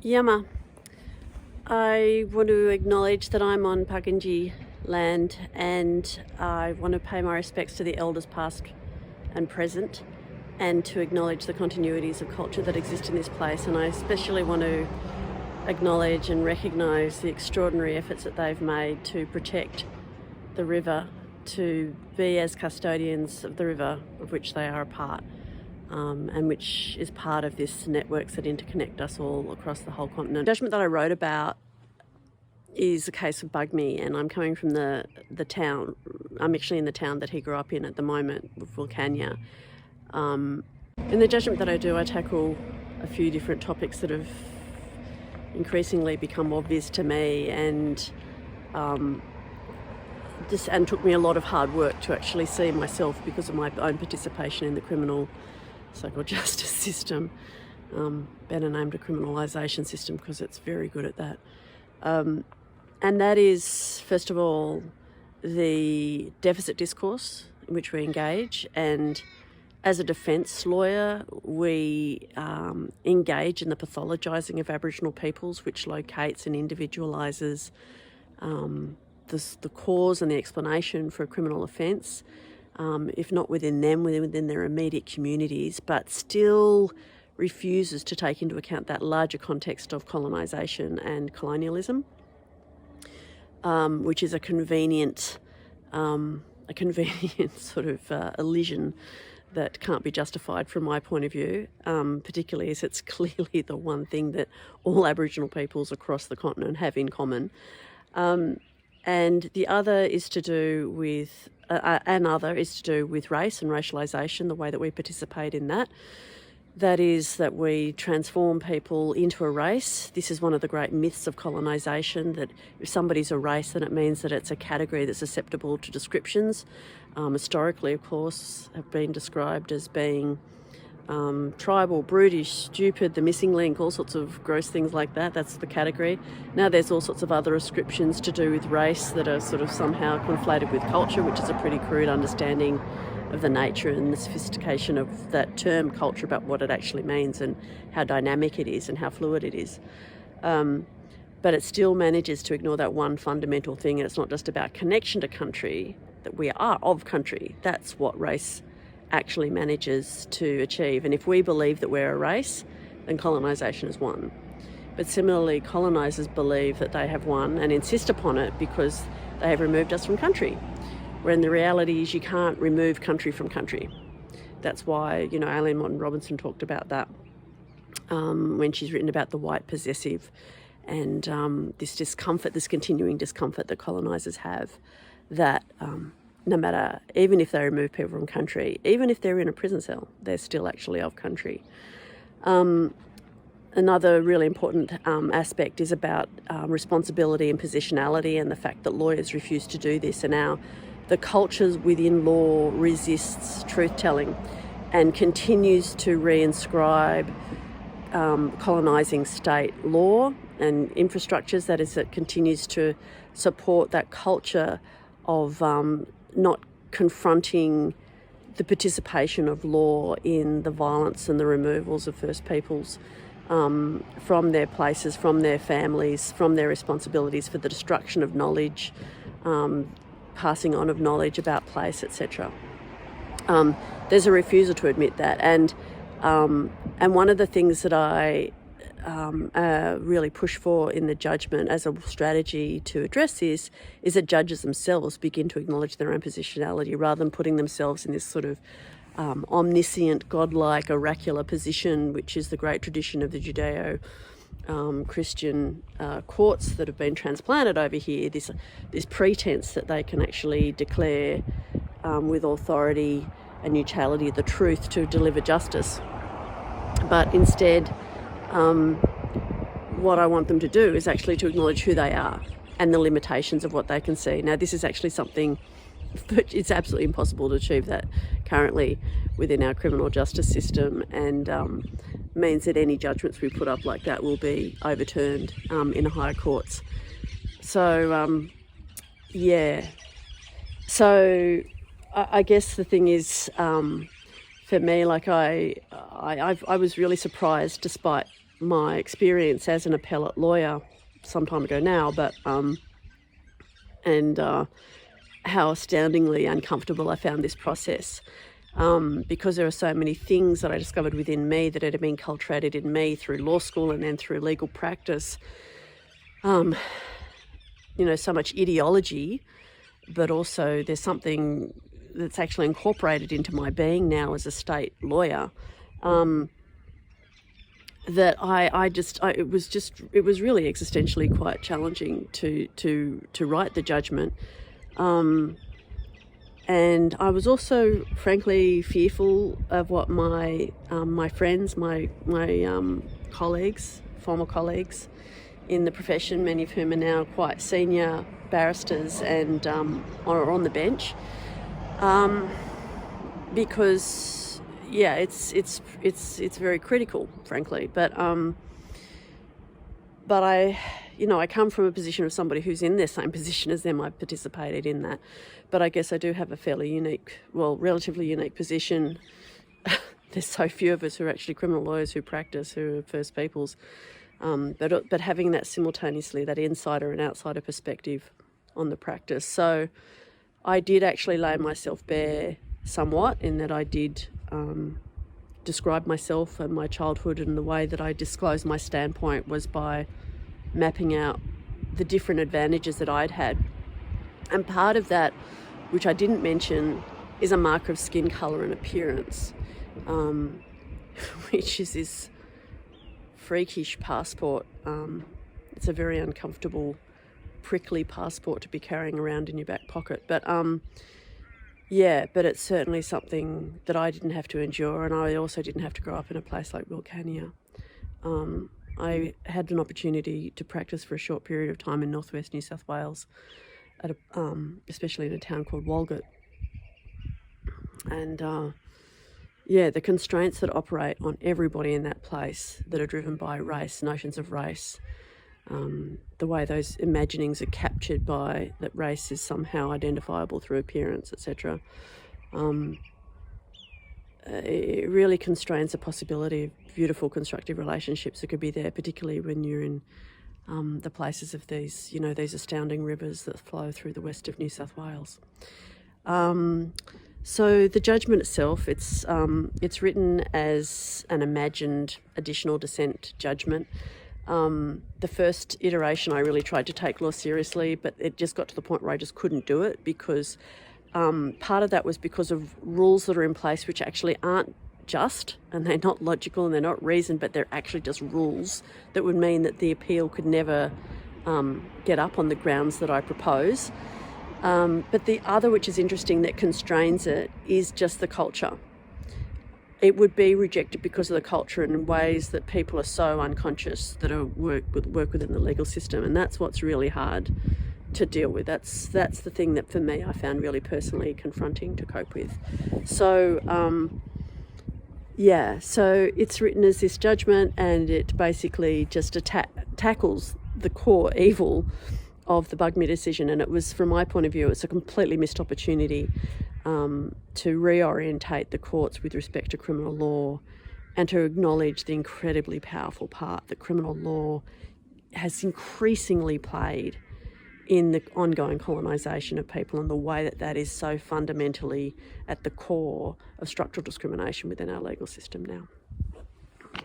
Yama. I want to acknowledge that I'm on Paganji land, and I want to pay my respects to the elders past and present, and to acknowledge the continuities of culture that exist in this place. And I especially want to acknowledge and recognise the extraordinary efforts that they've made to protect the river, to be as custodians of the river of which they are a part, and which is part of this networks that interconnect us all across the whole continent. The judgment that I wrote about is the case of Bugmy, and I'm coming from the town. I'm actually in the town that he grew up in at the moment, Vulcania. In the judgment that I do, I tackle a few different topics that have increasingly become obvious to me, and took me a lot of hard work to actually see myself because of my own participation in the criminal so-called justice system, better named a criminalisation system because it's very good at that. And that is, first of all, the deficit discourse in which we engage. And as a defence lawyer, we engage in the pathologising of Aboriginal peoples, which locates and individualises the cause and the explanation for a criminal offence, if not within them, within their immediate communities, but still refuses to take into account that larger context of colonisation and colonialism, which is a convenient sort of elision that can't be justified from my point of view, particularly as it's clearly the one thing that all Aboriginal peoples across the continent have in common. And the other is to do with race and racialisation, the way that we participate in that. That is that we transform people into a race. This is one of the great myths of colonisation, that if somebody's a race, then it means that it's a category that's susceptible to descriptions. Historically, of course, have been described as being tribal, brutish, stupid, the missing link, all sorts of gross things like that. That's the category. Now there's all sorts of other ascriptions to do with race that are sort of somehow conflated with culture, which is a pretty crude understanding of the nature and the sophistication of that term culture, about what it actually means and how dynamic it is and how fluid it is. But it still manages to ignore that one fundamental thing, and it's not just about connection to country, that we are of country. That's what race actually manages to achieve. And if we believe that we're a race, then colonisation has won. But similarly, colonisers believe that they have won and insist upon it because they have removed us from country, when the reality is you can't remove country from country. That's why, Aileen Moreton Robinson talked about that when she's written about the white possessive and this discomfort, this continuing discomfort that colonisers have, that no matter, even if they remove people from country, even if they're in a prison cell, they're still actually of country. Another really important aspect is about responsibility and positionality, and the fact that lawyers refuse to do this. And now the culture within law resists truth-telling and continues to reinscribe colonising state law and infrastructures. That is, it continues to support that culture of not confronting the participation of law in the violence and the removals of First Peoples from their places, from their families, from their responsibilities for the destruction of knowledge, passing on of knowledge about place, etc. There's a refusal to admit that, and one of the things that I really push for in the judgment as a strategy to address this is that judges themselves begin to acknowledge their own positionality, rather than putting themselves in this sort of omniscient, godlike, oracular position, which is the great tradition of the Judeo-Christian courts that have been transplanted over here, this pretense that they can actually declare with authority and neutrality the truth to deliver justice. But instead, what I want them to do is actually to acknowledge who they are and the limitations of what they can see. Now, this is actually something that it's absolutely impossible to achieve that currently within our criminal justice system, and means that any judgments we put up like that will be overturned in higher courts. So, So I guess the thing is, for me, like I was really surprised, despite my experience as an appellate lawyer some time ago now, but how astoundingly uncomfortable I found this process, because there are so many things that I discovered within me that had been cultivated in me through law school and then through legal practice. So much ideology, but also there's something that's actually incorporated into my being now as a state lawyer, that it was really existentially quite challenging to write the judgment, and I was also frankly fearful of what my friends, my colleagues, former colleagues in the profession, many of whom are now quite senior barristers and are on the bench, because it's very critical, frankly. But I come from a position of somebody who's in the same position as them. I've participated in that, but I guess I do have a relatively unique position. There's so few of us who are actually criminal lawyers who practice, who are First Peoples. But having that simultaneously, that insider and outsider perspective on the practice. So I did actually lay myself bare somewhat, in that I did describe myself and my childhood, and the way that I disclosed my standpoint was by mapping out the different advantages that I'd had. And part of that, which I didn't mention, is a marker of skin colour and appearance, which is this freakish passport. It's a very uncomfortable, prickly passport to be carrying around in your back pocket. But but it's certainly something that I didn't have to endure, and I also didn't have to grow up in a place like Wilcannia. I had an opportunity to practice for a short period of time in northwest New South Wales, especially in a town called Walgett. And the constraints that operate on everybody in that place, that are driven by race, notions of race, the way those imaginings are captured by that race is somehow identifiable through appearance, etc. It really constrains the possibility of beautiful constructive relationships that could be there, particularly when you're in the places of these astounding rivers that flow through the west of New South Wales. So the judgment itself, it's written as an imagined additional dissent judgment. The first iteration I really tried to take law seriously, but it just got to the point where I just couldn't do it, because part of that was because of rules that are in place which actually aren't just, and they're not logical, and they're not reasoned, but they're actually just rules that would mean that the appeal could never get up on the grounds that I propose. But the other, which is interesting, that constrains it, is just the culture. It would be rejected because of the culture in ways that people are so unconscious that are work within the legal system, and that's what's really hard to deal with. That's the thing that for me I found really personally confronting to cope with. So so it's written as this judgment, and it basically just tackles the core evil of the Bugmy decision. And it was, from my point of view, it's a completely missed opportunity to reorientate the courts with respect to criminal law, and to acknowledge the incredibly powerful part that criminal law has increasingly played in the ongoing colonisation of people, and the way that is so fundamentally at the core of structural discrimination within our legal system now.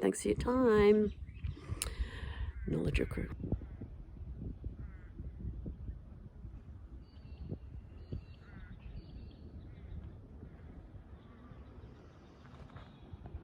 Thanks for your time. Knowledge recruit.